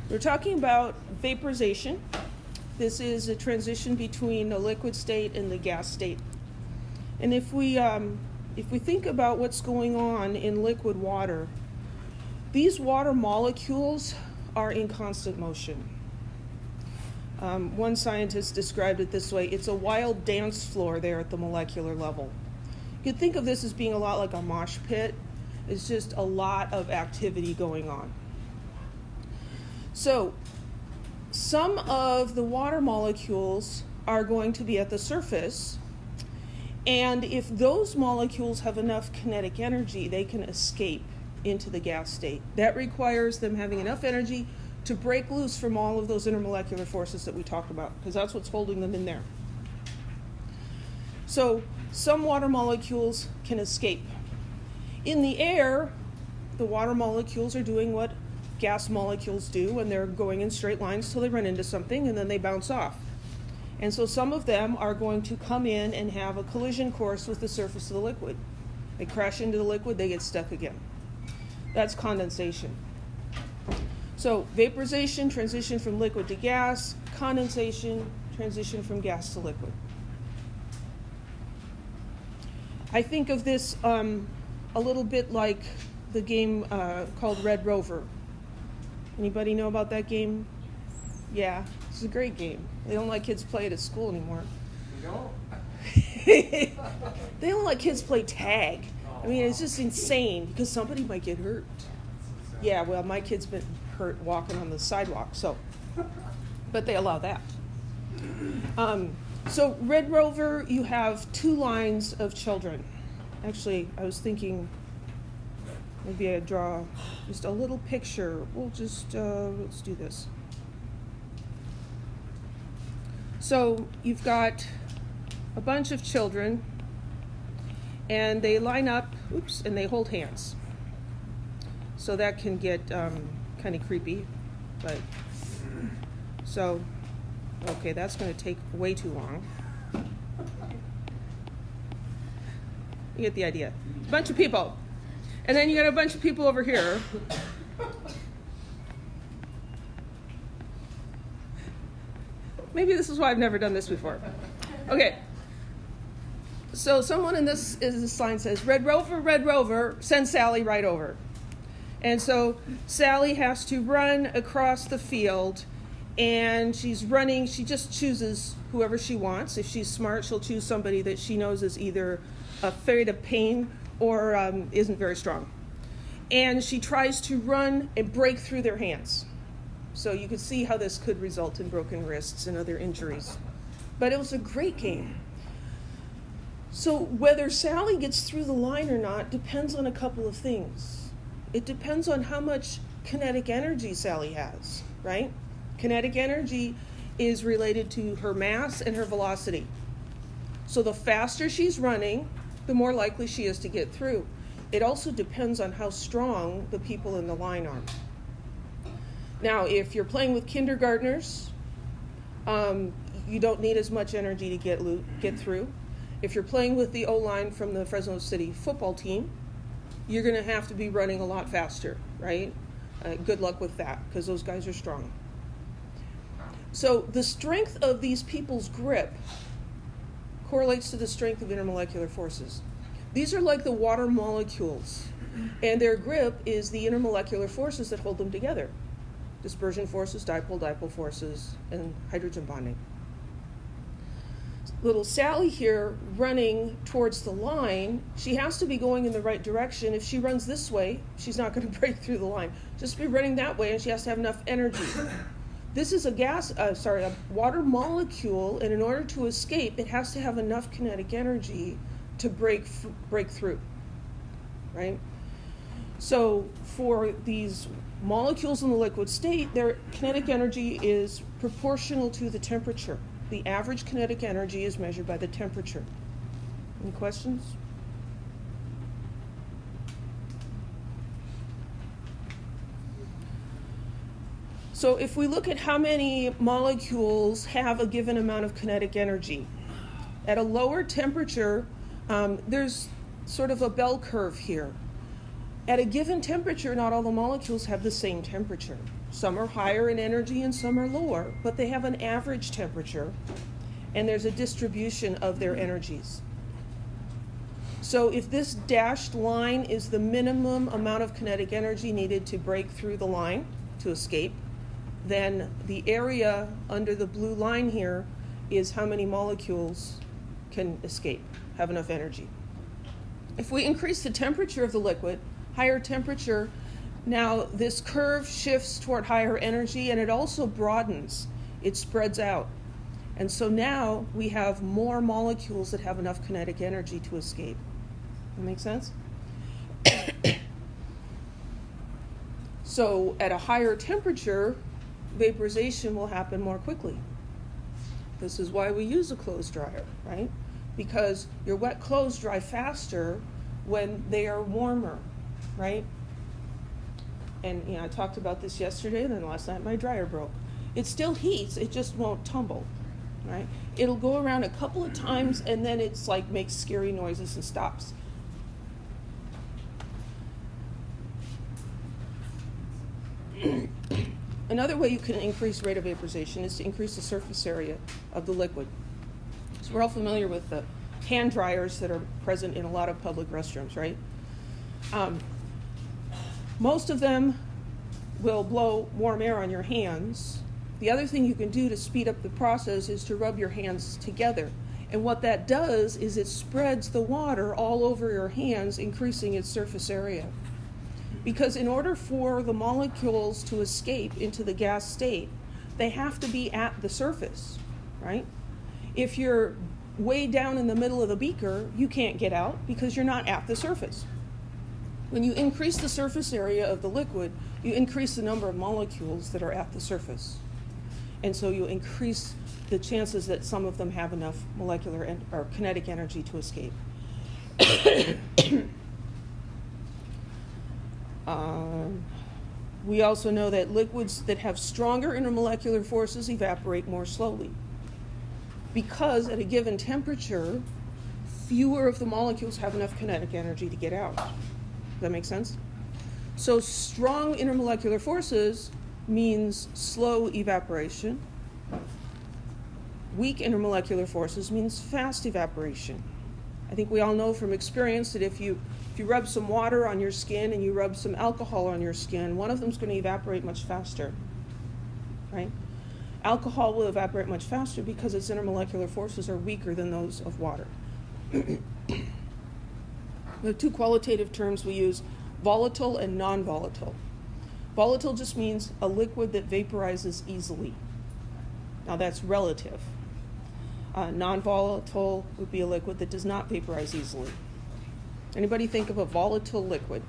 We're talking about vaporization. This is a transition between the liquid state and the gas state. And if we think about what's going on in liquid water, these water molecules are in constant motion. One scientist described it this way: it's a wild dance floor there at the molecular level. You could think of this as being a lot like a mosh pit. It's just a lot of activity going on. So some of the water molecules are going to be at the surface, and if those molecules have enough kinetic energy, they can escape into the gas state. That requires them having enough energy to break loose from all of those intermolecular forces that we talked about, because that's what's holding them in there. So some water molecules can escape. In the air, the water molecules are doing what gas molecules do, and they're going in straight lines till they run into something, and then they bounce off. And so some of them are going to come in and have a collision course with the surface of the liquid. They crash into the liquid, they get stuck again. That's condensation. So vaporization, transition from liquid to gas; condensation, transition from gas to liquid. I think of this a little bit like the game called Red Rover. Anybody know about that game? Yeah, it's a great game. They don't let kids play it at school anymore. You don't? They don't let kids play tag. I mean, it's just insane because somebody might get hurt. Yeah, well, my kid's been hurt walking on the sidewalk, so, but they allow that. So Red Rover, you have two lines of children. Actually, I was thinking maybe I'd draw just a little picture. We'll just, let's do this. So you've got a bunch of children, and they line up, and they hold hands. So that can get kind of creepy, but, so, okay, that's going to take way too long. You get the idea. A bunch of people. And then you got a bunch of people over here. Maybe this is why I've never done this before. Okay. So someone in this sign says, Red Rover, send Sally right over. And so Sally has to run across the field, and she's running. She just chooses whoever she wants. If she's smart, she'll choose somebody that she knows is either afraid of pain or isn't very strong. And she tries to run and break through their hands. So you can see how this could result in broken wrists and other injuries. But it was a great game. So whether Sally gets through the line or not depends on a couple of things. It depends on how much kinetic energy Sally has, right? Kinetic energy is related to her mass and her velocity. So the faster she's running, the more likely she is to get through. It also depends on how strong the people in the line are. Now, if you're playing with kindergartners, you don't need as much energy to get through. If you're playing with the O-line from the Fresno City football team, you're going to have to be running a lot faster, right? Good luck with that, because those guys are strong. So the strength of these people's grip correlates to the strength of intermolecular forces. These are like the water molecules, and their grip is the intermolecular forces that hold them together. Dispersion forces, dipole forces, and hydrogen bonding. Little Sally here running towards the line, she has to be going in the right direction. If she runs this way, she's not going to break through the line. Just be running that way, and she has to have enough energy. This is a water molecule, and in order to escape, it has to have enough kinetic energy to break through, right? So for these molecules in the liquid state, their kinetic energy is proportional to the temperature. The average kinetic energy is measured by the temperature. Any questions? So if we look at how many molecules have a given amount of kinetic energy, at a lower temperature, there's sort of a bell curve here. At a given temperature, not all the molecules have the same temperature. Some are higher in energy and some are lower, but they have an average temperature, and there's a distribution of their energies. So if this dashed line is the minimum amount of kinetic energy needed to break through the line to escape, then the area under the blue line here is how many molecules can escape, have enough energy. If we increase the temperature of the liquid, higher temperature, now this curve shifts toward higher energy, and it also broadens. It spreads out. And so now we have more molecules that have enough kinetic energy to escape. That make sense? So at a higher temperature, vaporization will happen more quickly. This is why we use a clothes dryer, right? Because your wet clothes dry faster when they are warmer, right? And I talked about this yesterday, and then last night my dryer broke. It still heats, it just won't tumble, right? It'll go around a couple of times, and then it's like makes scary noises and stops. Another way you can increase rate of vaporization is to increase the surface area of the liquid. So we're all familiar with the hand dryers that are present in a lot of public restrooms, right? Most of them will blow warm air on your hands. The other thing you can do to speed up the process is to rub your hands together. And what that does is it spreads the water all over your hands, increasing its surface area. Because in order for the molecules to escape into the gas state, they have to be at the surface, right? If you're way down in the middle of the beaker, you can't get out because you're not at the surface. When you increase the surface area of the liquid, you increase the number of molecules that are at the surface. And so you increase the chances that some of them have enough molecular or kinetic energy to escape. We also know that liquids that have stronger intermolecular forces evaporate more slowly, because at a given temperature, fewer of the molecules have enough kinetic energy to get out. Does that make sense? So strong intermolecular forces means slow evaporation. Weak intermolecular forces means fast evaporation. I think we all know from experience that if you rub some water on your skin and you rub some alcohol on your skin, one of them is going to evaporate much faster, right? Alcohol will evaporate much faster because its intermolecular forces are weaker than those of water. The two qualitative terms we use, volatile and non-volatile. Volatile just means a liquid that vaporizes easily. Now that's relative. Non-volatile would be a liquid that does not vaporize easily. Anybody think of a volatile liquid?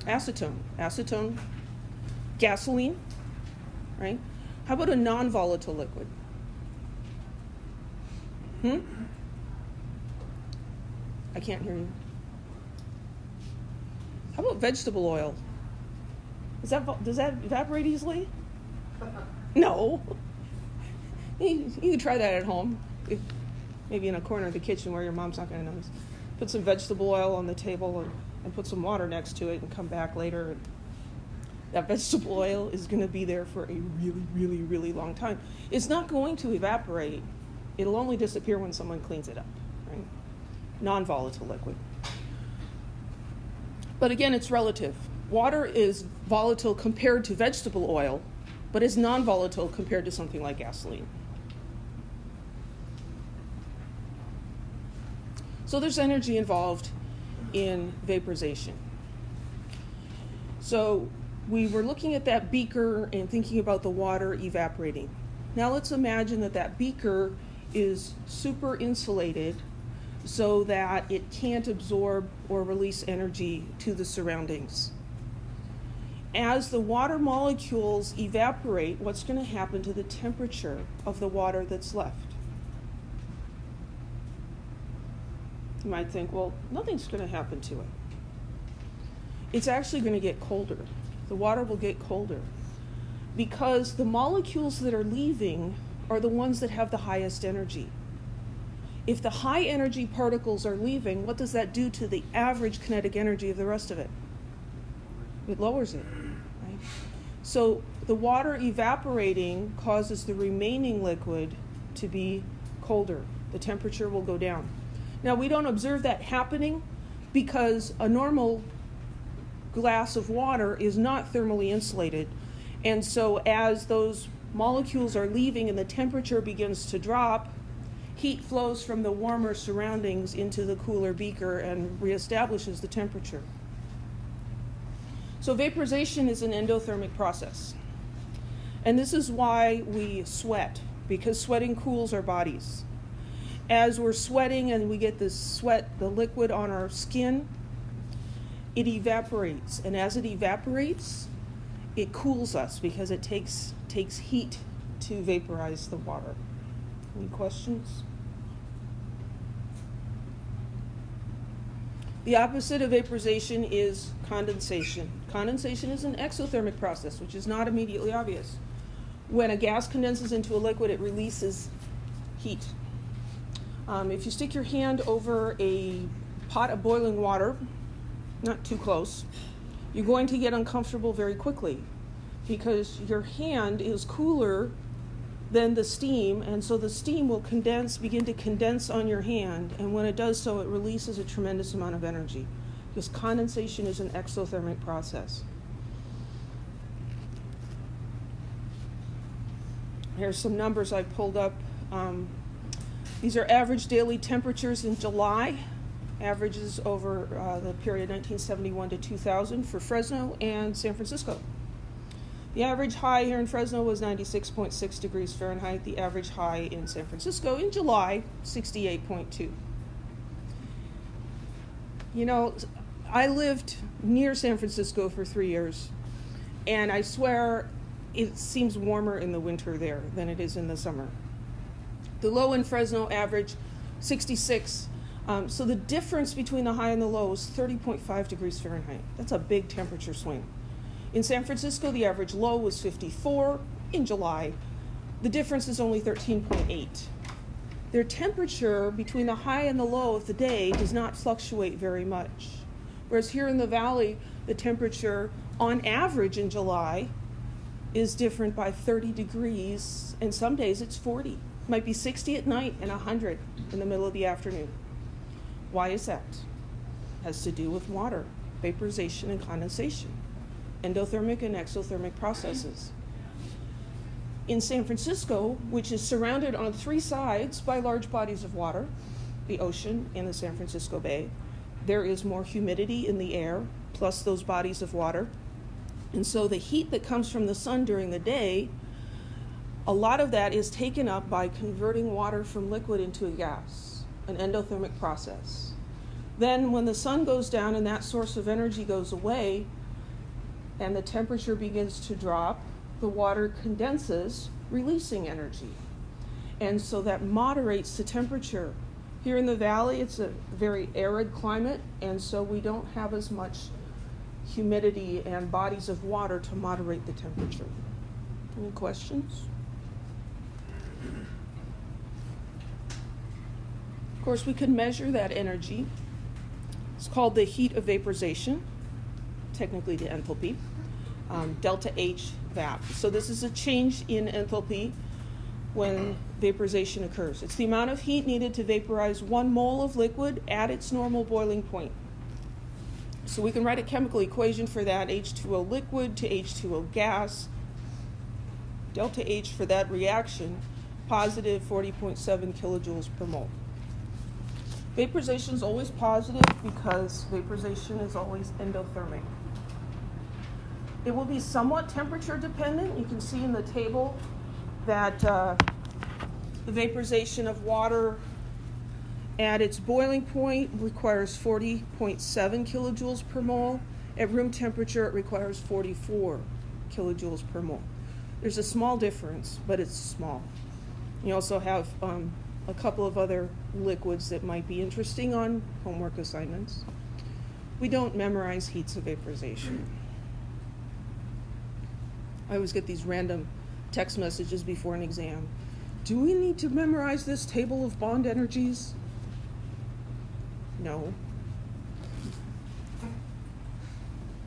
Acetone. Acetone, gasoline, right? How about a non-volatile liquid? I can't hear you. How about vegetable oil? Does that evaporate easily? No. You can try that at home. Maybe in a corner of the kitchen where your mom's not going to notice. Put some vegetable oil on the table and put some water next to it and come back later. And that vegetable oil is going to be there for a really, really, really long time. It's not going to evaporate. It'll only disappear when someone cleans it up, right? Non-volatile liquid. But again, it's relative. Water is volatile compared to vegetable oil, but is non-volatile compared to something like gasoline. So there's energy involved in vaporization. So we were looking at that beaker and thinking about the water evaporating. Now let's imagine that that beaker is super insulated so that it can't absorb or release energy to the surroundings. As the water molecules evaporate, what's going to happen to the temperature of the water that's left? You might think, well, nothing's going to happen to it. It's actually going to get colder. The water will get colder because the molecules that are leaving are the ones that have the highest energy. If the high energy particles are leaving, what does that do to the average kinetic energy of the rest of it? It lowers it. So the water evaporating causes the remaining liquid to be colder. The temperature will go down. Now, we don't observe that happening because a normal glass of water is not thermally insulated. And so as those molecules are leaving and the temperature begins to drop, heat flows from the warmer surroundings into the cooler beaker and reestablishes the temperature. So vaporization is an endothermic process. And this is why we sweat, because sweating cools our bodies. As we're sweating and we get this sweat, the liquid on our skin, it evaporates. And as it evaporates, it cools us because it takes heat to vaporize the water. Any questions? The opposite of vaporization is condensation. Condensation is an exothermic process, which is not immediately obvious. When a gas condenses into a liquid, it releases heat. If you stick your hand over a pot of boiling water, not too close, you're going to get uncomfortable very quickly because your hand is cooler than the steam, and so the steam will begin to condense on your hand, and when it does so, it releases a tremendous amount of energy because condensation is an exothermic process. Here's some numbers I pulled up. These are average daily temperatures in July, averages over the period 1971 to 2000 for Fresno and San Francisco. The average high here in Fresno was 96.6 degrees Fahrenheit. The average high in San Francisco in July, 68.2. You know, I lived near San Francisco for 3 years, and I swear it seems warmer in the winter there than it is in the summer. The low in Fresno average 66. So the difference between the high and the low is 30.5 degrees Fahrenheit. That's a big temperature swing. In San Francisco, the average low was 54 in July. The difference is only 13.8. Their temperature between the high and the low of the day does not fluctuate very much. Whereas here in the valley, the temperature on average in July is different by 30 degrees, and some days it's 40. It might be 60 at night and 100 in the middle of the afternoon. Why is that? It has to do with water, vaporization and condensation, endothermic and exothermic processes. In San Francisco, which is surrounded on three sides by large bodies of water, the ocean and the San Francisco Bay, there is more humidity in the air, plus those bodies of water. And so the heat that comes from the sun during the day, a lot of that is taken up by converting water from liquid into a gas, an endothermic process. Then when the sun goes down and that source of energy goes away and the temperature begins to drop, the water condenses, releasing energy. And so that moderates the temperature. Here in the valley, it's a very arid climate, and so we don't have as much humidity and bodies of water to moderate the temperature. Any questions? Of course, we can measure that energy. It's called the heat of vaporization, technically the enthalpy, delta H vap. So this is a change in enthalpy when vaporization occurs. It's the amount of heat needed to vaporize 1 mole of liquid at its normal boiling point. So we can write a chemical equation for that, H2O liquid to H2O gas. Delta H for that reaction, positive 40.7 kilojoules per mole. Vaporization is always positive because vaporization is always endothermic. It will be somewhat temperature dependent. You can see in the table that the vaporization of water at its boiling point requires 40.7 kilojoules per mole. At room temperature, it requires 44 kilojoules per mole. There's a small difference, but it's small. You also have a couple of other liquids that might be interesting on homework assignments. We don't memorize heats of vaporization. I always get these random text messages before an exam. Do we need to memorize this table of bond energies? No.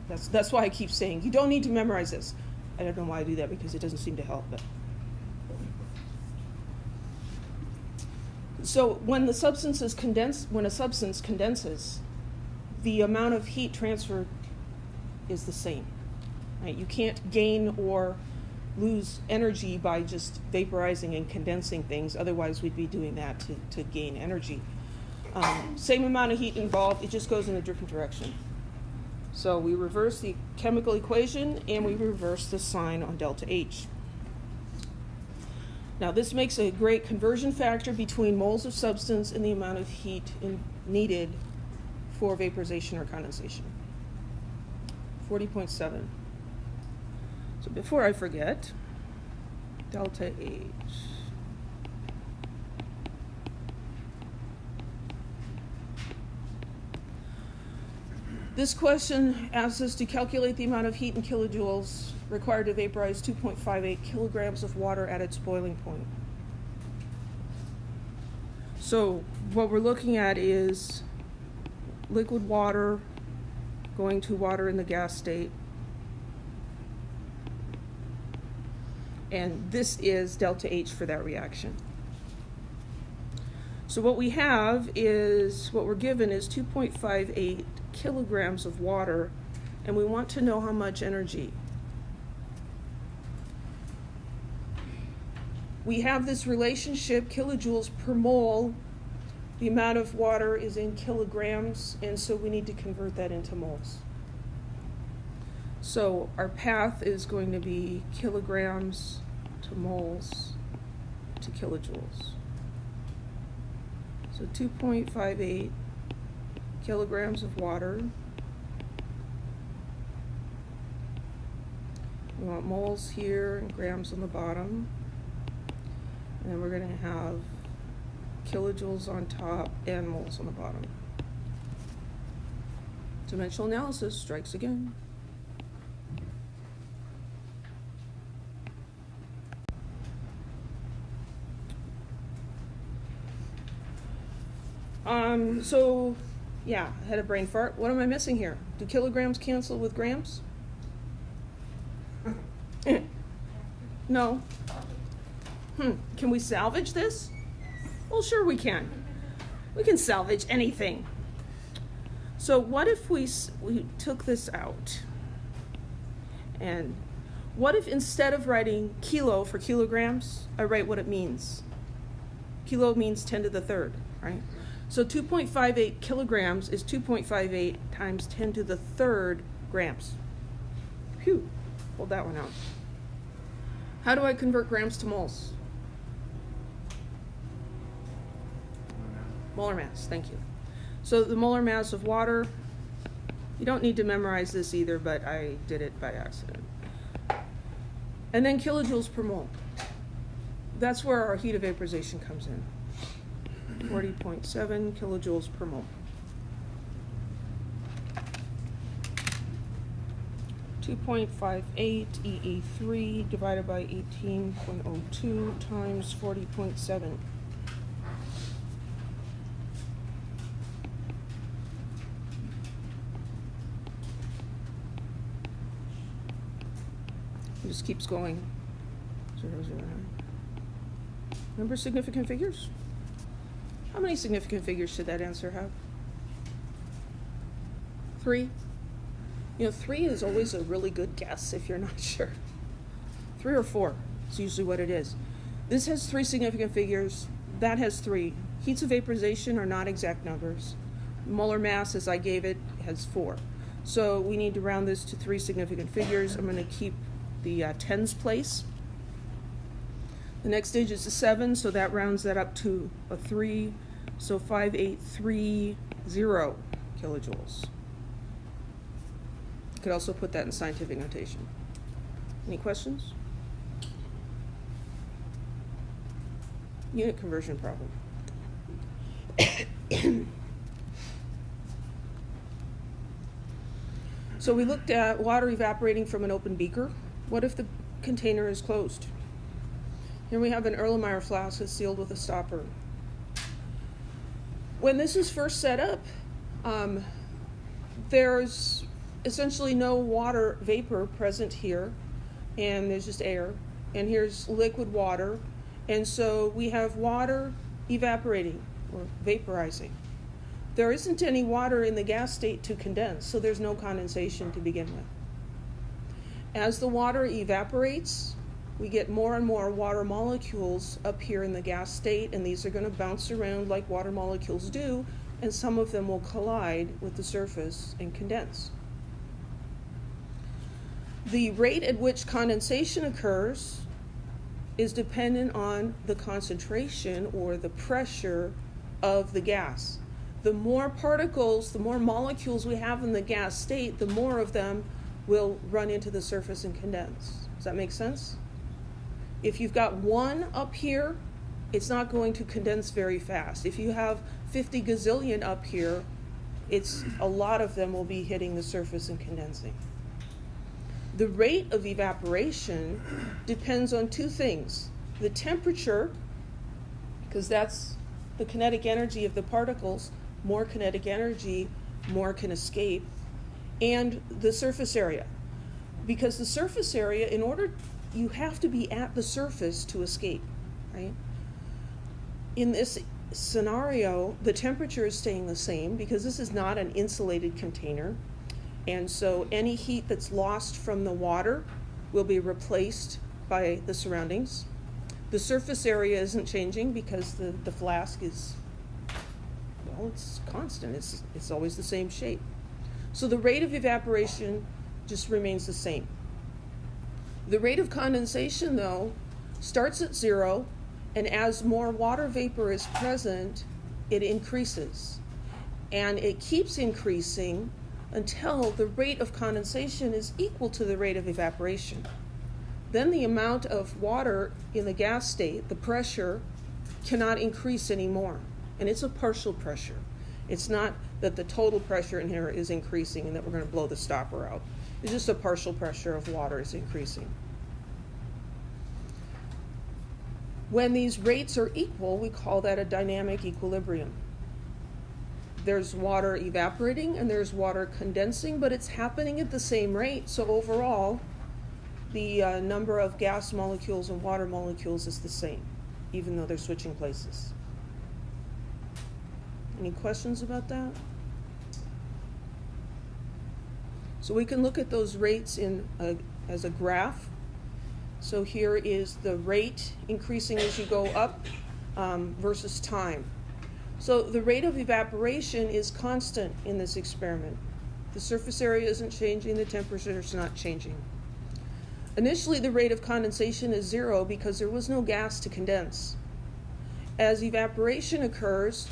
That's why I keep saying, you don't need to memorize this. I don't know why I do that because it doesn't seem to help. But so when a substance condenses, the amount of heat transferred is the same. Right? You can't gain or lose energy by just vaporizing and condensing things. Otherwise, we'd be doing that to gain energy. Same amount of heat involved, it just goes in a different direction. So we reverse the chemical equation and we reverse the sign on delta H. Now this makes a great conversion factor between moles of substance and the amount of heat needed for vaporization or condensation. 40.7. So before I forget, delta H. This question asks us to calculate the amount of heat in kilojoules required to vaporize 2.58 kilograms of water at its boiling point. So what we're looking at is liquid water going to water in the gas state. And this is delta H for that reaction. So what we have is, what we're given is 2.58 kilograms of water, and we want to know how much energy. We have this relationship, kilojoules per mole. The amount of water is in kilograms, and so we need to convert that into moles. So our path is going to be kilograms to moles to kilojoules. So 2.58 kilograms of water. We want moles here and grams on the bottom. And then we're going to have kilojoules on top and moles on the bottom. Dimensional analysis strikes again. So, yeah, I had a brain fart. What am I missing here? Do kilograms cancel with grams? No. Can we salvage this? Well, sure we can. We can salvage anything. So what if we took this out? And what if instead of writing kilo for kilograms, I write what it means? Kilo means 10 to the third, right? So 2.58 kilograms is 2.58 times 10 to the third grams. Phew, hold that one out. How do I convert grams to moles? Molar mass, thank you. So the molar mass of water, you don't need to memorize this either, but I did it by accident. And then kilojoules per mole. That's where our heat of vaporization comes in. 40.7 kilojoules per mole. 2.58 EE3 divided by 18.02 times 40.7. It just keeps going. 0.009. Remember significant figures? How many significant figures should that answer have? 3? You know, 3 is always a really good guess if you're not sure. 3 or 4 is usually what it is. This has 3 significant figures. That has 3. Heats of vaporization are not exact numbers. Molar mass, as I gave it, has 4. So we need to round this to 3 significant figures. I'm going to keep the tens place. The next digit is a 7, so that rounds that up to a 3. So 5830 kilojoules. You could also put that in scientific notation. Any questions? Unit conversion problem. So we looked at water evaporating from an open beaker. What if the container is closed? Here we have an Erlenmeyer flask that's sealed with a stopper. When this is first set up, there's essentially no water vapor present here. and there's just air, and here's liquid water, and so we have water evaporating or vaporizing. There isn't any water in the gas state to condense, so there's no condensation to begin with. As the water evaporates, we get more and more water molecules up here in the gas state, and these are going to bounce around like water molecules do, and some of them will collide with the surface and condense. The rate at which condensation occurs is dependent on the concentration or the pressure of the gas. The more particles, the more molecules we have in the gas state, the more of them will run into the surface and condense. Does that make sense? If you've got one up here, it's not going to condense very fast. If you have 50 gazillion up here, a lot of them will be hitting the surface and condensing. The rate of evaporation depends on two things. The temperature, because that's the kinetic energy of the particles. More kinetic energy, more can escape. And the surface area. Because the surface area, you have to be at the surface to escape, right? In this scenario, the temperature is staying the same because this is not an insulated container. And so any heat that's lost from the water will be replaced by the surroundings. The surface area isn't changing because the flask is, well, it's constant. It's always the same shape. So the rate of evaporation just remains the same. The rate of condensation, though, starts at 0, and as more water vapor is present, it increases. And it keeps increasing until the rate of condensation is equal to the rate of evaporation. Then the amount of water in the gas state, the pressure, cannot increase anymore. And it's a partial pressure. It's not that the total pressure in here is increasing and that we're going to blow the stopper out. It's just a partial pressure of water is increasing. When these rates are equal, we call that a dynamic equilibrium. There's water evaporating and there's water condensing, but it's happening at the same rate. So overall, the number of gas molecules and water molecules is the same, even though they're switching places. Any questions about that? So we can look at those rates as a graph. So here is the rate increasing as you go up versus time. So the rate of evaporation is constant in this experiment. The surface area isn't changing, the temperature is not changing. Initially, the rate of condensation is 0 because there was no gas to condense. As evaporation occurs,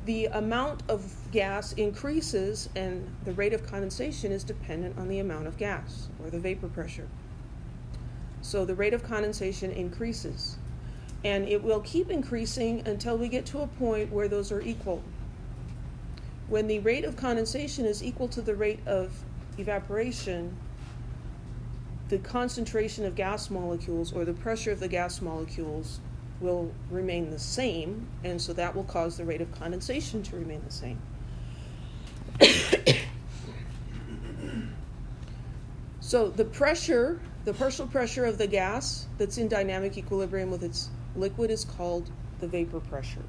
the amount of gas increases and the rate of condensation is dependent on the amount of gas or the vapor pressure. So the rate of condensation increases. And it will keep increasing until we get to a point where those are equal. When the rate of condensation is equal to the rate of evaporation, the concentration of gas molecules or the pressure of the gas molecules will remain the same, and so that will cause the rate of condensation to remain the same. So the pressure, the partial pressure of the gas that's in dynamic equilibrium with its liquid is called the vapor pressure.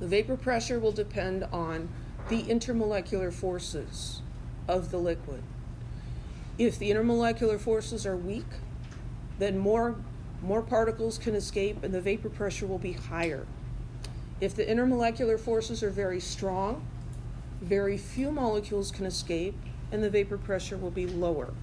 The vapor pressure will depend on the intermolecular forces of the liquid. If the intermolecular forces are weak, then more particles can escape and the vapor pressure will be higher. If the intermolecular forces are very strong, very few molecules can escape and the vapor pressure will be lower.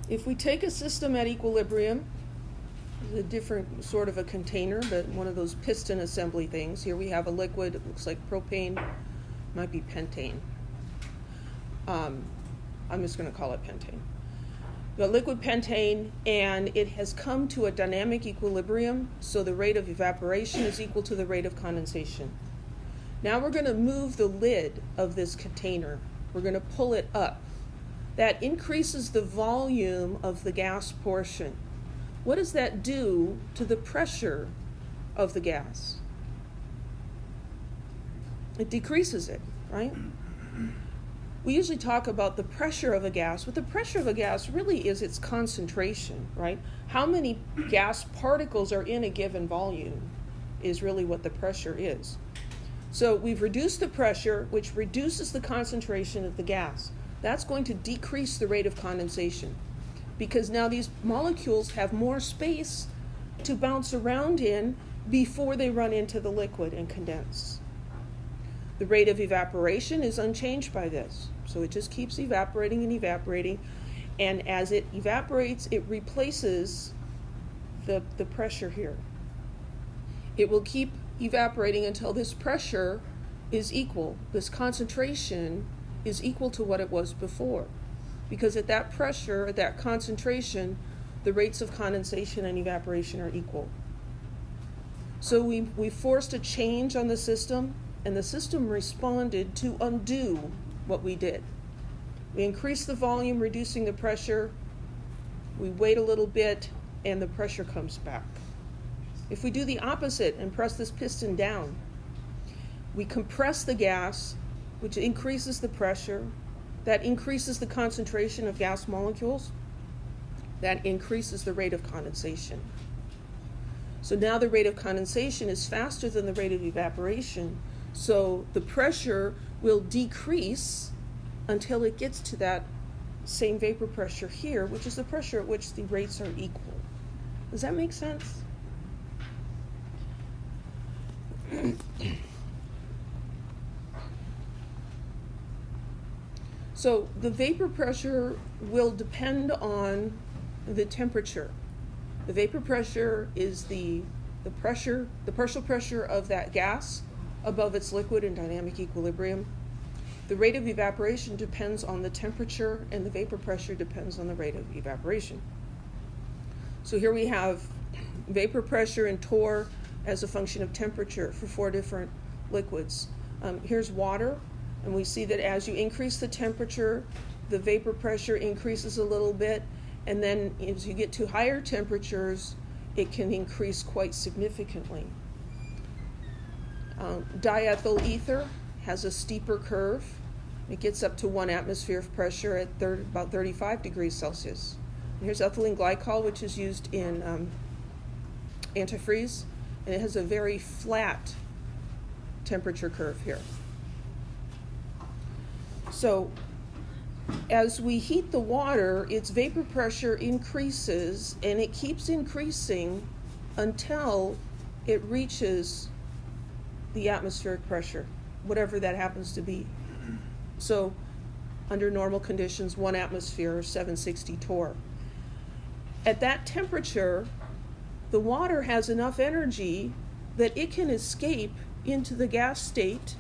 If we take a system at equilibrium, a different sort of a container, but one of those piston assembly things. Here we have a liquid, it looks like propane, might be pentane. I'm just going to call it pentane. The liquid pentane, and it has come to a dynamic equilibrium, so the rate of evaporation is equal to the rate of condensation. Now we're going to move the lid of this container. We're going to pull it up. That increases the volume of the gas portion. What does that do to the pressure of the gas. It decreases it, right? We usually talk about the pressure of a gas, but the pressure of a gas really is its concentration, right? How many gas particles are in a given volume is really what the pressure is. So we've reduced the pressure, which reduces the concentration of the gas. That's going to decrease the rate of condensation because now these molecules have more space to bounce around in before they run into the liquid and condense. The rate of evaporation is unchanged by this. So it just keeps evaporating and evaporating. And as it evaporates, it replaces the pressure here. It will keep evaporating until this pressure is equal. This concentration is equal to what it was before. Because at that pressure, at that concentration, the rates of condensation and evaporation are equal. So we forced a change on the system, and the system responded to undo what we did. We increased the volume, reducing the pressure. We wait a little bit, and the pressure comes back. If we do the opposite and press this piston down, we compress the gas, which increases the pressure. That increases the concentration of gas molecules. That increases the rate of condensation. So now the rate of condensation is faster than the rate of evaporation. So the pressure will decrease until it gets to that same vapor pressure here, which is the pressure at which the rates are equal. Does that make sense? So the vapor pressure will depend on the temperature. The vapor pressure is the partial pressure of that gas above its liquid in dynamic equilibrium. The rate of evaporation depends on the temperature, and the vapor pressure depends on the rate of evaporation. So here we have vapor pressure and torr as a function of temperature for 4 different liquids. Here's water, and we see that as you increase the temperature, the vapor pressure increases a little bit, and then as you get to higher temperatures, it can increase quite significantly. Diethyl ether has a steeper curve. It gets up to 1 atmosphere of pressure at about 35 degrees Celsius. And here's ethylene glycol, which is used in antifreeze, and it has a very flat temperature curve here. So as we heat the water, its vapor pressure increases, and it keeps increasing until it reaches the atmospheric pressure, whatever that happens to be. So under normal conditions, 1 atmosphere or 760 torr. At that temperature, the water has enough energy that it can escape into the gas state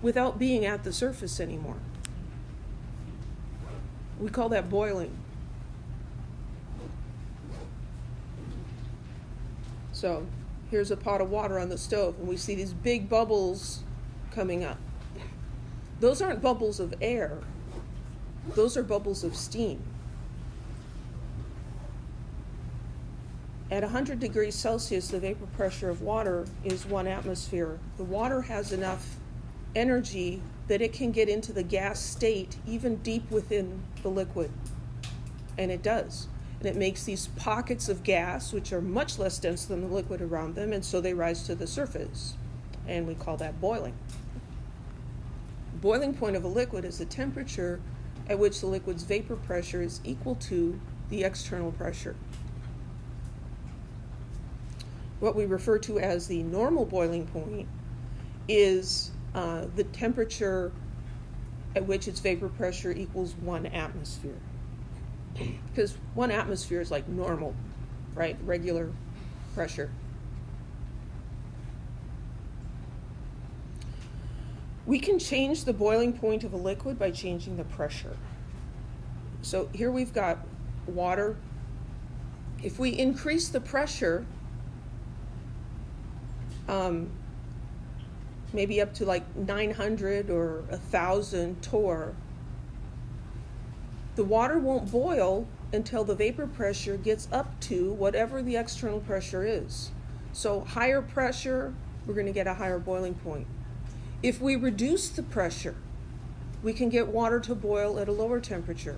without being at the surface anymore. We call that boiling. So here's a pot of water on the stove, and we see these big bubbles coming up. Those aren't bubbles of air. Those are bubbles of steam. At 100 degrees Celsius, the vapor pressure of water is 1 atmosphere. The water has enough energy that it can get into the gas state even deep within the liquid. And it does. And it makes these pockets of gas, which are much less dense than the liquid around them, and so they rise to the surface. And we call that boiling. The boiling point of a liquid is the temperature at which the liquid's vapor pressure is equal to the external pressure. What we refer to as the normal boiling point is the temperature at which its vapor pressure equals 1 atmosphere. Because 1 atmosphere is like normal, right? Regular pressure. We can change the boiling point of a liquid by changing the pressure. So here we've got water. If we increase the pressure, maybe up to like 900 or 1,000 torr, the water won't boil until the vapor pressure gets up to whatever the external pressure is. So higher pressure, we're going to get a higher boiling point. If we reduce the pressure, we can get water to boil at a lower temperature.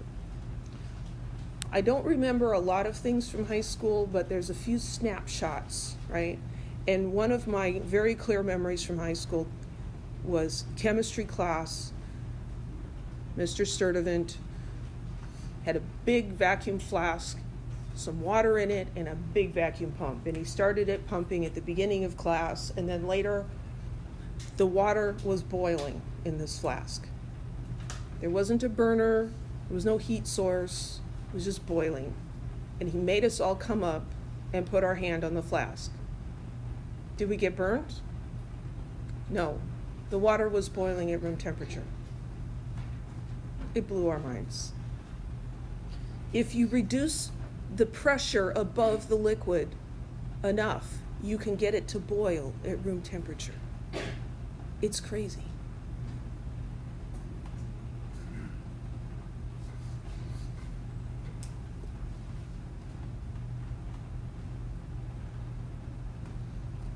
I don't remember a lot of things from high school, but there's a few snapshots, right? And one of my very clear memories from high school was chemistry class. Mr. Sturdivant had a big vacuum flask, some water in it, and a big vacuum pump. And he started it pumping at the beginning of class, and then later the water was boiling in this flask. There wasn't a burner, there was no heat source, it was just boiling. And he made us all come up and put our hand on the flask. Did we get burnt? No. The water was boiling at room temperature. It blew our minds. If you reduce the pressure above the liquid enough, you can get it to boil at room temperature. It's crazy.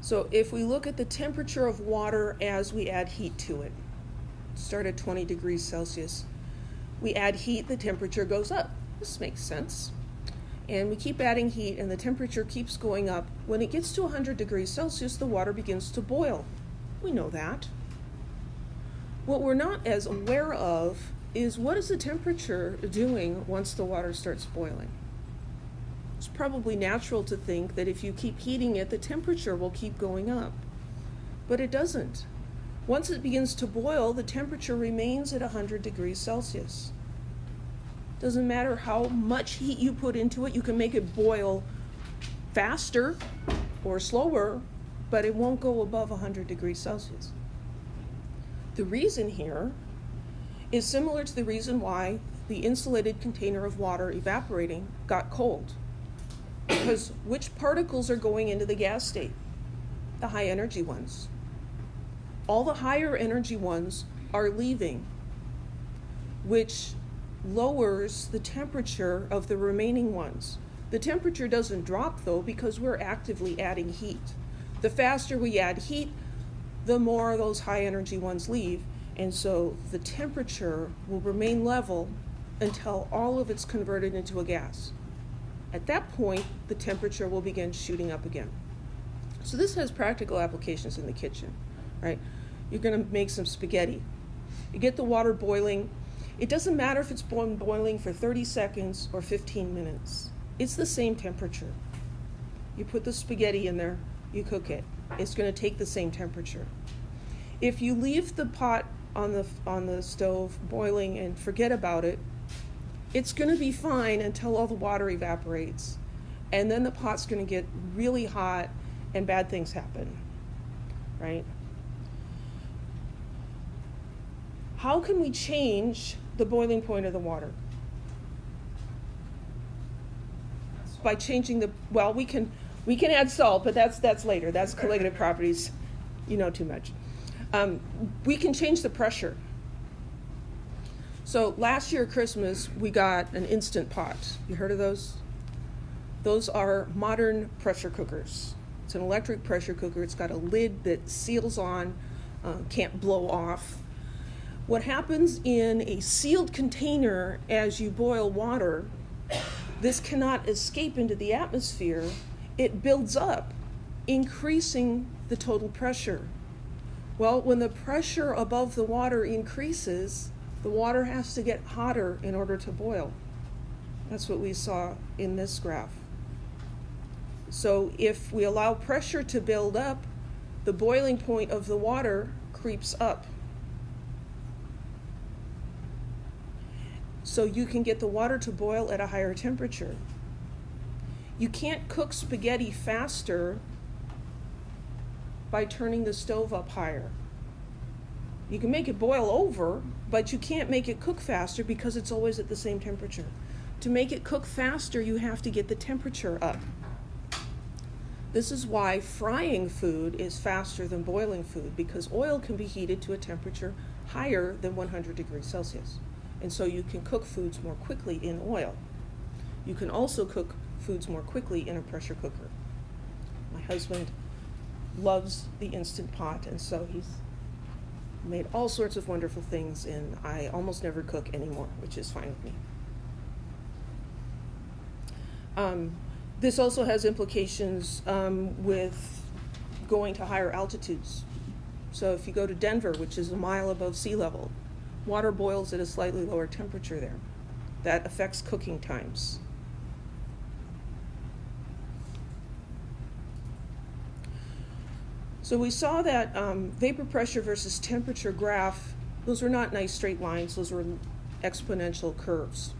So if we look at the temperature of water as we add heat to it, start at 20 degrees Celsius. We add heat, the temperature goes up. This makes sense. And we keep adding heat and the temperature keeps going up. When it gets to 100 degrees Celsius, the water begins to boil. We know that. What we're not as aware of is what is the temperature doing once the water starts boiling. It's probably natural to think that if you keep heating it, the temperature will keep going up. But it doesn't. Once it begins to boil, the temperature remains at 100 degrees Celsius. Doesn't matter how much heat you put into it, you can make it boil faster or slower, but it won't go above 100 degrees Celsius. The reason here is similar to the reason why the insulated container of water evaporating got cold. Because which particles are going into the gas state? The high energy ones. All the higher energy ones are leaving, which lowers the temperature of the remaining ones. The temperature doesn't drop though because we're actively adding heat. The faster we add heat, the more those high energy ones leave, and so the temperature will remain level until all of it's converted into a gas. At that point, the temperature will begin shooting up again. So this has practical applications in the kitchen, right? You're going to make some spaghetti. You get the water boiling. It doesn't matter if it's boiling for 30 seconds or 15 minutes. It's the same temperature. You put the spaghetti in there, you cook it. It's going to take the same temperature. If you leave the pot on the stove boiling and forget about it, it's going to be fine until all the water evaporates. And then the pot's going to get really hot and bad things happen, right? How can we change the boiling point of the water? By changing we can add salt, but that's later. That's colligative properties. You know too much. We can change the pressure. So last year at Christmas, we got an Instant Pot. You heard of those? Those are modern pressure cookers. It's an electric pressure cooker. It's got a lid that seals on, can't blow off. What happens in a sealed container as you boil water, this cannot escape into the atmosphere. It builds up, increasing the total pressure. Well, when the pressure above the water increases, the water has to get hotter in order to boil. That's what we saw in this graph. So if we allow pressure to build up, the boiling point of the water creeps up. So you can get the water to boil at a higher temperature. You can't cook spaghetti faster by turning the stove up higher. You can make it boil over, but you can't make it cook faster because it's always at the same temperature. To make it cook faster, you have to get the temperature up. This is why frying food is faster than boiling food, because oil can be heated to a temperature higher than 100 degrees Celsius. And so you can cook foods more quickly in oil. You can also cook foods more quickly in a pressure cooker. My husband loves the Instant Pot, and so he's made all sorts of wonderful things, and I almost never cook anymore, which is fine with me. This also has implications with going to higher altitudes. So if you go to Denver, which is a mile above sea level, water boils at a slightly lower temperature there. That affects cooking times. So we saw that vapor pressure versus temperature graph, those were not nice straight lines, those were exponential curves.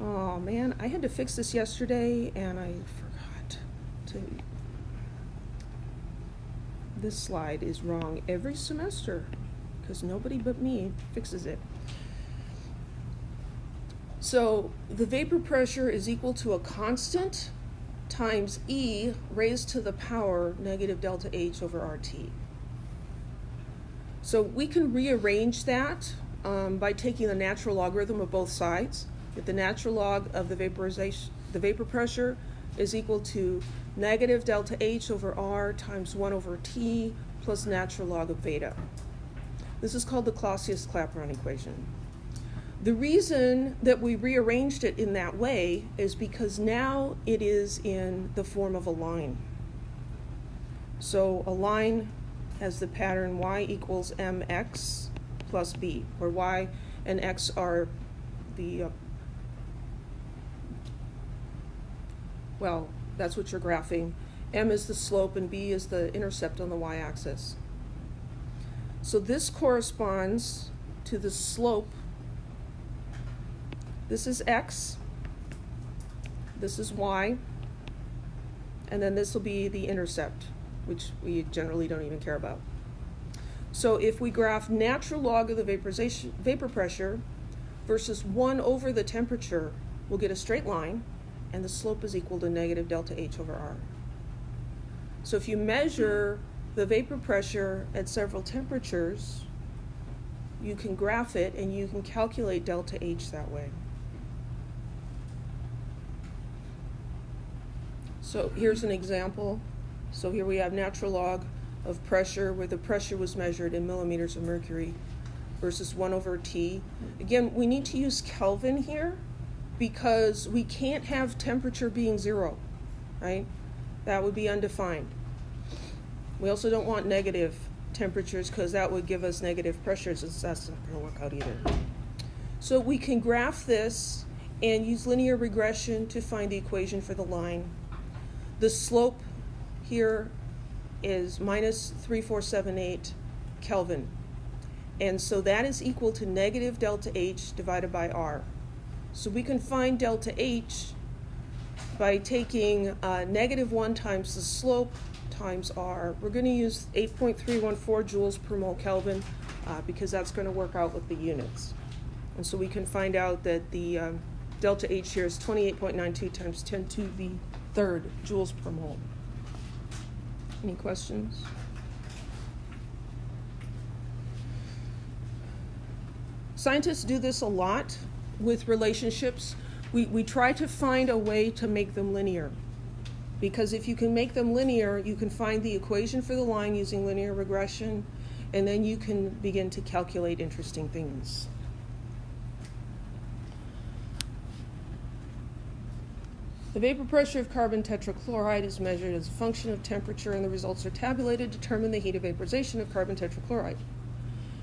Oh man, I had to fix this yesterday and I forgot to. This slide is wrong every semester because nobody but me fixes it. So the vapor pressure is equal to a constant times E raised to the power negative delta H over RT. So we can rearrange that by taking the natural logarithm of both sides. If the natural log of the vapor pressure is equal to negative delta H over R times 1 over T plus natural log of beta. This is called the Clausius-Clapeyron equation. The reason that we rearranged it in that way is because now it is in the form of a line. So a line has the pattern y equals mx plus b, where y and x are the, well, that's what you're graphing. M is the slope and b is the intercept on the y-axis. So this corresponds to the slope. This is x, this is y, and then this will be the intercept, which we generally don't even care about. So if we graph natural log of the vapor pressure versus 1 over the temperature, we'll get a straight line, and the slope is equal to negative delta H over R. So if you measure the vapor pressure at several temperatures, you can graph it and you can calculate delta H that way. So here's an example. So here we have natural log of pressure where the pressure was measured in millimeters of mercury versus 1 over T. Again, we need to use Kelvin here because we can't have temperature being 0, right? That would be undefined. We also don't want negative temperatures because that would give us negative pressures, and that's not going to work out either. So we can graph this and use linear regression to find the equation for the line. The slope here is minus 3478 Kelvin. And so that is equal to negative delta H divided by R. So we can find delta H by taking negative 1 times the slope times R. We're going to use 8.314 joules per mole Kelvin because that's going to work out with the units. And so we can find out that the delta H here is 28.92 times 10 to the third joules per mole. Any questions? Scientists do this a lot with relationships. We try to find a way to make them linear. Because if you can make them linear, you can find the equation for the line using linear regression, and then you can begin to calculate interesting things. The vapor pressure of carbon tetrachloride is measured as a function of temperature, and the results are tabulated to determine the heat of vaporization of carbon tetrachloride.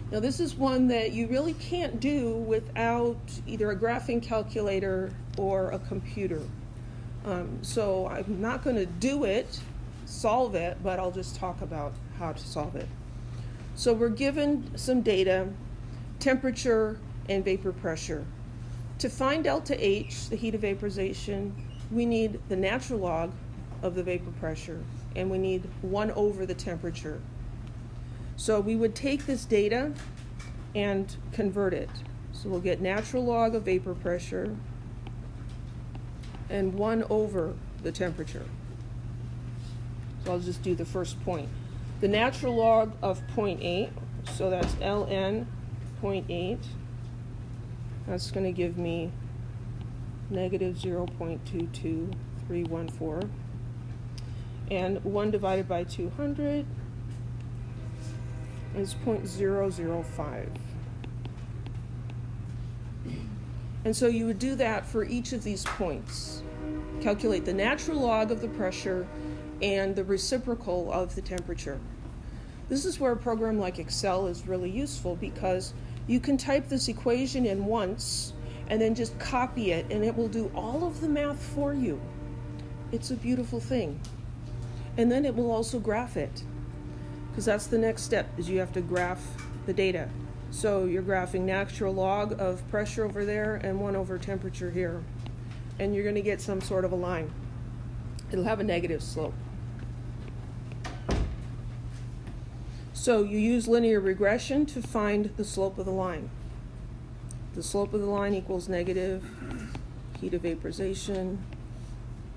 Now this is one that you really can't do without either a graphing calculator or a computer. So I'm not going to do it, solve it, but I'll just talk about how to solve it. So we're given some data, temperature and vapor pressure. To find delta H, the heat of vaporization, we need the natural log of the vapor pressure, and we need 1 over the temperature. So we would take this data and convert it. So we'll get natural log of vapor pressure and 1 over the temperature. So I'll just do the first point. The natural log of 0.8, so that's ln 0.8. That's going to give me negative 0.22 0.314. And 1 divided by 200 is 0.005. And so you would do that for each of these points. Calculate the natural log of the pressure and the reciprocal of the temperature. This is where a program like Excel is really useful, because you can type this equation in once and then just copy it, and it will do all of the math for you. It's a beautiful thing. And then it will also graph it, because that's the next step, is you have to graph the data. So you're graphing natural log of pressure over there and 1 over temperature here. And you're going to get some sort of a line. It'll have a negative slope. So you use linear regression to find the slope of the line. The slope of the line equals negative heat of vaporization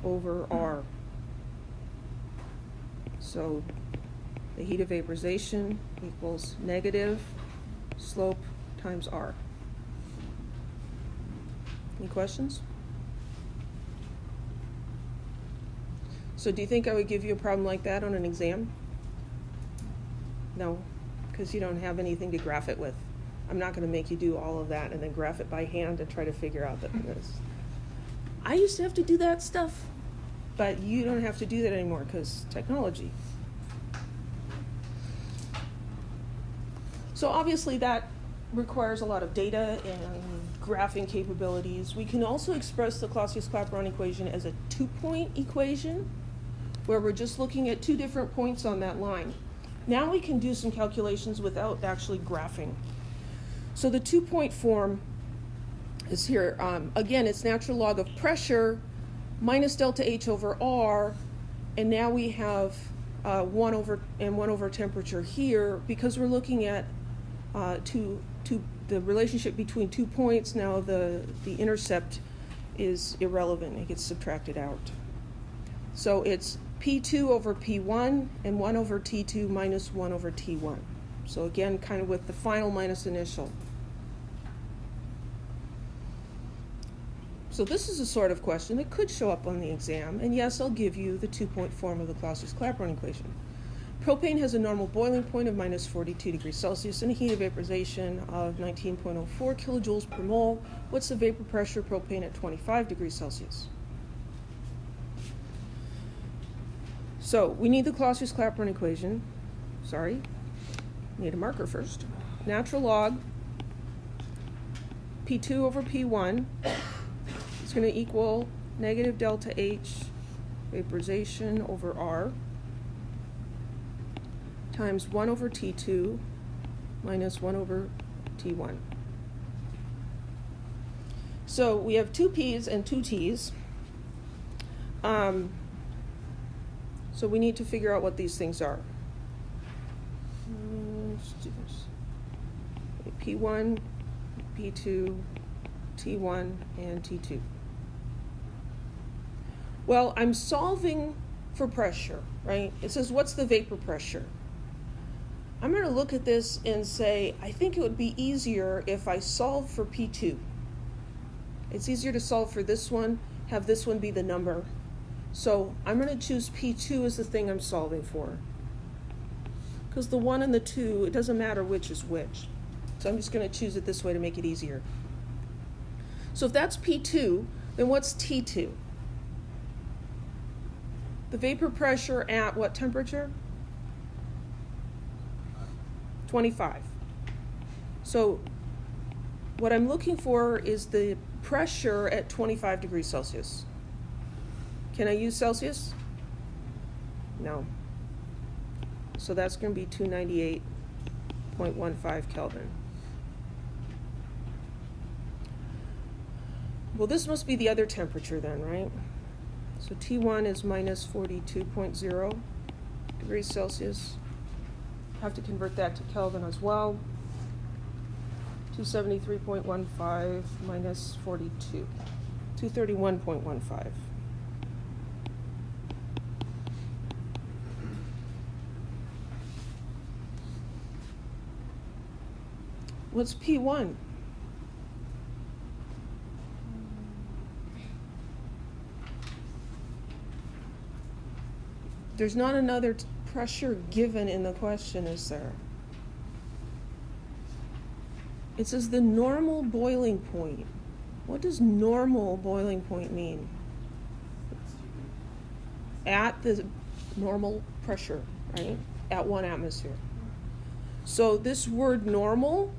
over R. So the heat of vaporization equals negative slope times R. Any questions? So do you think I would give you a problem like that on an exam? No, because you don't have anything to graph it with. I'm not going to make you do all of that and then graph it by hand and try to figure out that this. I used to have to do that stuff, but you don't have to do that anymore because technology. So obviously that requires a lot of data and graphing capabilities. We can also express the Clausius-Clapeyron equation as a 2-point equation, where we're just looking at 2 different points on that line. Now we can do some calculations without actually graphing. So the 2-point form is here. Again, it's natural log of pressure minus delta H over R, and now we have 1 over temperature here, because we're looking at the relationship between 2 points. Now the intercept is irrelevant. It gets subtracted out. So it's P2 over P1 and 1 over T2 minus 1 over T1. So again, kind of with the final minus initial. So this is a sort of question that could show up on the exam. And yes, I'll give you the 2-point form of the Clausius-Clapeyron equation. Propane has a normal boiling point of minus 42 degrees Celsius and a heat of vaporization of 19.04 kilojoules per mole. What's the vapor pressure of propane at 25 degrees Celsius? So we need the Clausius-Clapeyron equation. Sorry, need a marker first. Natural log P2 over P1 is going to equal negative delta H vaporization over R times 1 over T2 minus 1 over T1. So we have 2 P's and 2 T's. So we need to figure out what these things are. Let's do this. P1, P2, T1, and T2. Well, I'm solving for pressure, right? It says, what's the vapor pressure? I'm going to look at this and say, I think it would be easier if I solve for P2. It's easier to solve for this one, have this one be the number. So I'm going to choose P2 as the thing I'm solving for. Because the 1 and the 2, it doesn't matter which is which. So I'm just going to choose it this way to make it easier. So if that's P2, then what's T2? The vapor pressure at what temperature? 25. So what I'm looking for is the pressure at 25 degrees Celsius. Can I use Celsius? No. So that's going to be 298.15 Kelvin. Well, this must be the other temperature then, right? So T1 is minus 42.0 degrees Celsius. Have to convert that to Kelvin as well. 273.15 minus 42. 231.15. What's P1? There's not another pressure given in the question, is there? It says the normal boiling point. What does normal boiling point mean? At the normal pressure, right? At 1 atmosphere. So this word normal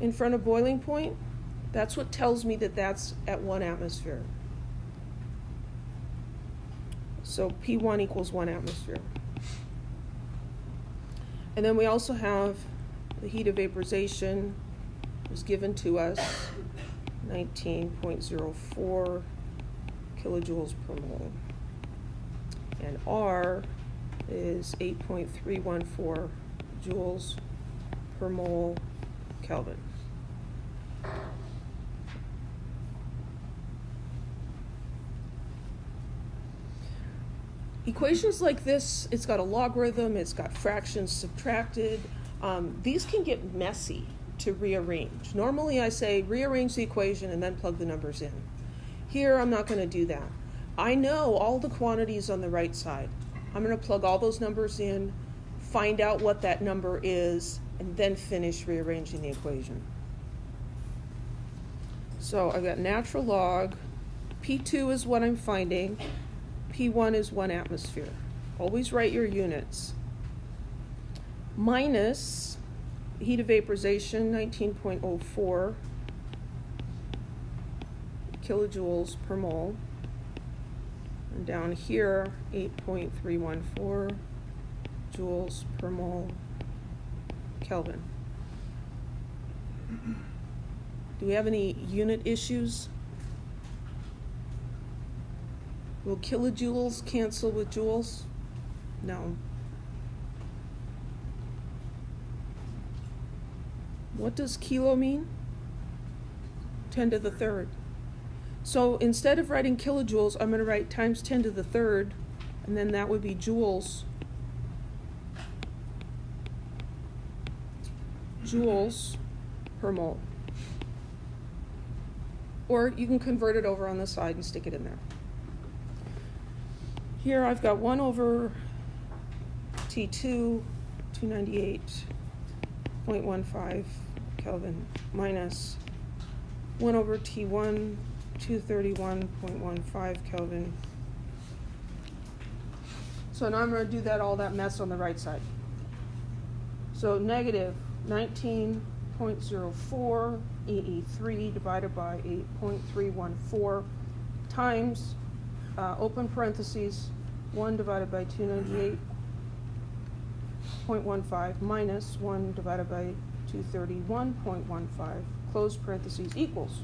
in front of boiling point, that's what tells me that that's at 1 atmosphere. So P1 equals 1 atmosphere. And then we also have the heat of vaporization was given to us, 19.04 kilojoules per mole. And R is 8.314 joules per mole Kelvin. Equations like this, it's got a logarithm, it's got fractions subtracted. These can get messy to rearrange. Normally I say rearrange the equation and then plug the numbers in. Here I'm not going to do that. I know all the quantities on the right side. I'm going to plug all those numbers in, find out what that number is, and then finish rearranging the equation. So I've got natural log. P2 is what I'm finding. P1 is 1 atmosphere. Always write your units. Minus heat of vaporization, 19.04 kilojoules per mole. And down here, 8.314 joules per mole Kelvin. Do we have any unit issues? Will kilojoules cancel with joules? No. What does kilo mean? 10 to the third. So instead of writing kilojoules, I'm going to write times 10 to the third, and then that would be joules. Joules per mole. Or you can convert it over on the side and stick it in there. Here I've got 1 over T2, 298.15 Kelvin, minus 1 over T1, 231.15 Kelvin. So now I'm going to do all that mess on the right side. So negative 19.04 EE3 divided by 8.314 times, open parentheses, 1 divided by 298.15 minus 1 divided by 231.15, close parentheses, equals.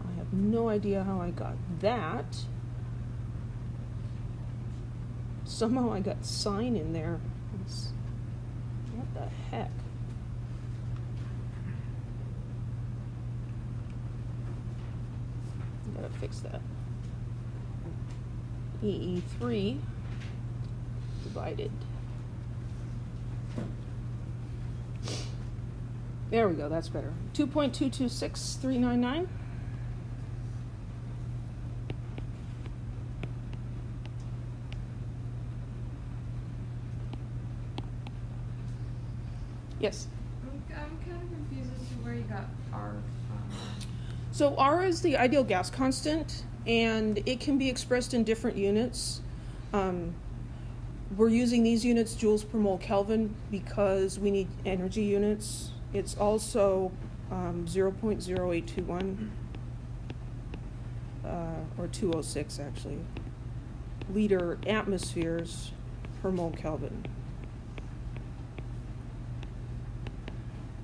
I have no idea how I got that. Somehow I got sine in there. What the heck? Gotta fix that. EE3 divided. There we go, that's better. 2.226399. Yes? I'm kind of confused as to where you got R from. So R is the ideal gas constant, and it can be expressed in different units. We're using these units, joules per mole Kelvin, because we need energy units. It's also 0.0821, or 206 actually, liter atmospheres per mole Kelvin.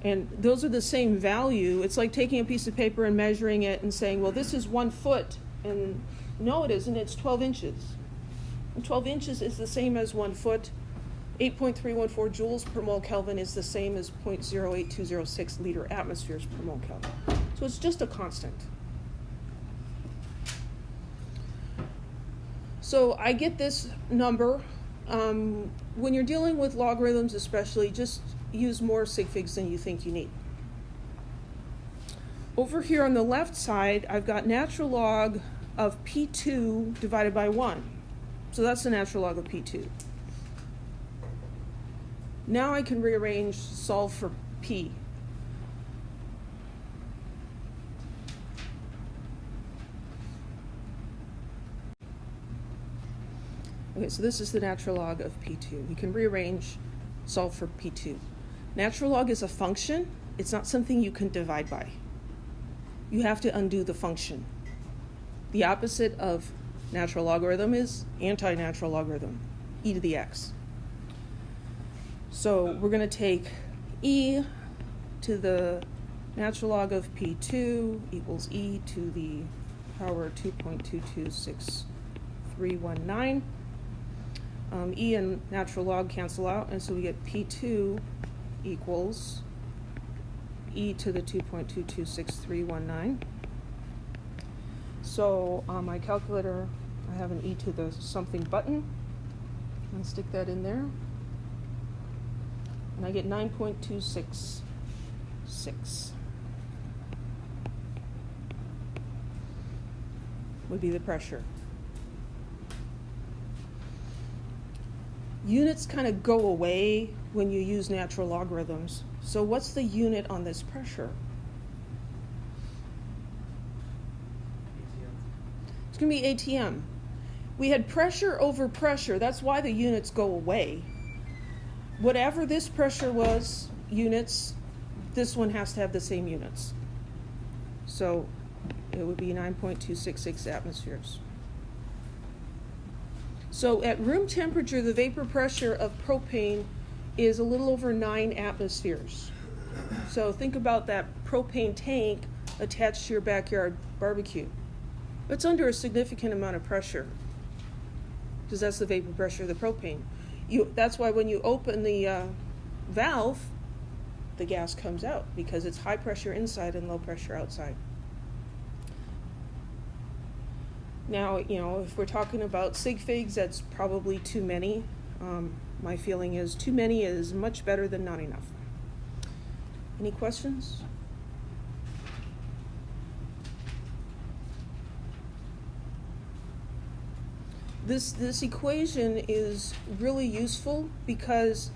And those are the same value. It's like taking a piece of paper and measuring it and saying, well, this is 1 foot. And no, it isn't. It's 12 inches. And 12 inches is the same as 1 foot. 8.314 joules per mole Kelvin is the same as 0.08206 liter atmospheres per mole Kelvin. So it's just a constant. So I get this number. When you're dealing with logarithms especially, just use more sig figs than you think you need. Over here on the left side, I've got natural log of P2 divided by 1. So that's the natural log of P2. Now I can rearrange, solve for P. Okay, so this is the natural log of P2. You can rearrange, solve for P2. Natural log is a function. It's not something you can divide by. You have to undo the function. The opposite of natural logarithm is anti-natural logarithm, e to the x. So we're going to take e to the natural log of P2 equals e to the power 2.226,319. E and natural log cancel out, and so we get P2 equals e to the 2.226,319. So on my calculator, I have an e to the something button. And stick that in there. And I get 9.266. Would be the pressure. Units kind of go away when you use natural logarithms. So what's the unit on this pressure? It's going to be ATM. We had pressure over pressure. That's why the units go away. Whatever this pressure was, units, this one has to have the same units. So it would be 9.266 atmospheres. So at room temperature, the vapor pressure of propane is a little over 9 atmospheres. So think about that propane tank attached to your backyard barbecue. It's under a significant amount of pressure, because that's the vapor pressure of the propane. That's why when you open the valve, the gas comes out, because it's high pressure inside and low pressure outside. Now, if we're talking about sig figs, that's probably too many. My feeling is too many is much better than not enough. Any questions? This equation is really useful because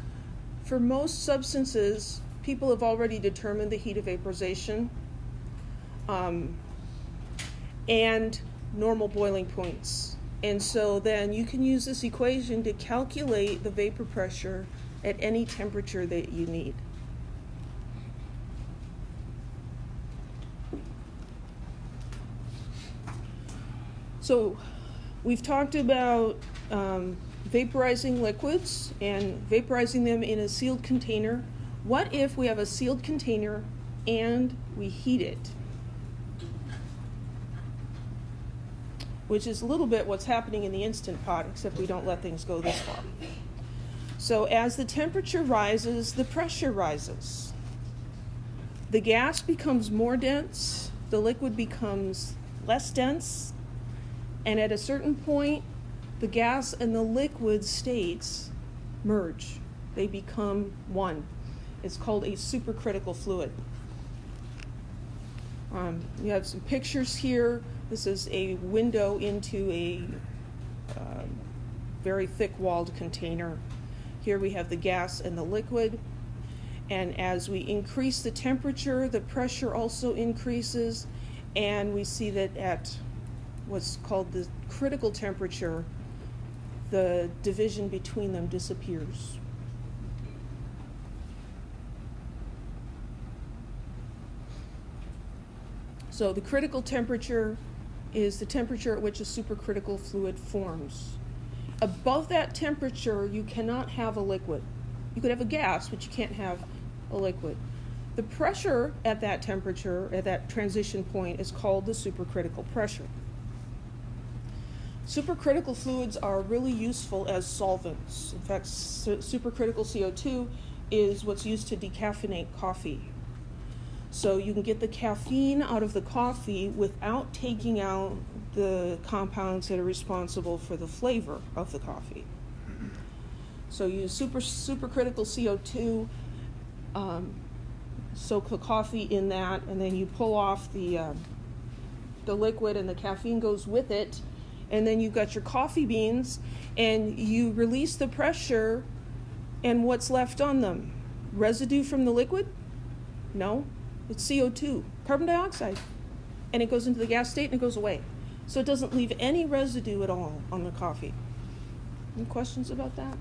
for most substances, people have already determined the heat of vaporization and normal boiling points. And so then you can use this equation to calculate the vapor pressure at any temperature that you need. So we've talked about vaporizing liquids and vaporizing them in a sealed container. What if we have a sealed container and we heat it? Which is a little bit what's happening in the Instant Pot, except we don't let things go this far. So as the temperature rises, the pressure rises. The gas becomes more dense, the liquid becomes less dense, and at a certain point, the gas and the liquid states merge. They become one. It's called a supercritical fluid. You have some pictures here. This is a window into a very thick-walled container. Here we have the gas and the liquid. And as we increase the temperature, the pressure also increases. And we see that at what's called the critical temperature, the division between them disappears. So the critical temperature is the temperature at which a supercritical fluid forms. Above that temperature, you cannot have a liquid. You could have a gas, but you can't have a liquid. The pressure at that temperature, at that transition point, is called the supercritical pressure. Supercritical fluids are really useful as solvents. In fact, supercritical CO2 is what's used to decaffeinate coffee. So you can get the caffeine out of the coffee without taking out the compounds that are responsible for the flavor of the coffee. So you use supercritical CO2. soak the coffee in that, and then you pull off the liquid, and the caffeine goes with it, and then you've got your coffee beans, and you release the pressure, and what's left on them? Residue from the liquid? No, it's CO2, carbon dioxide, and it goes into the gas state and it goes away. So it doesn't leave any residue at all on the coffee. Any questions about that?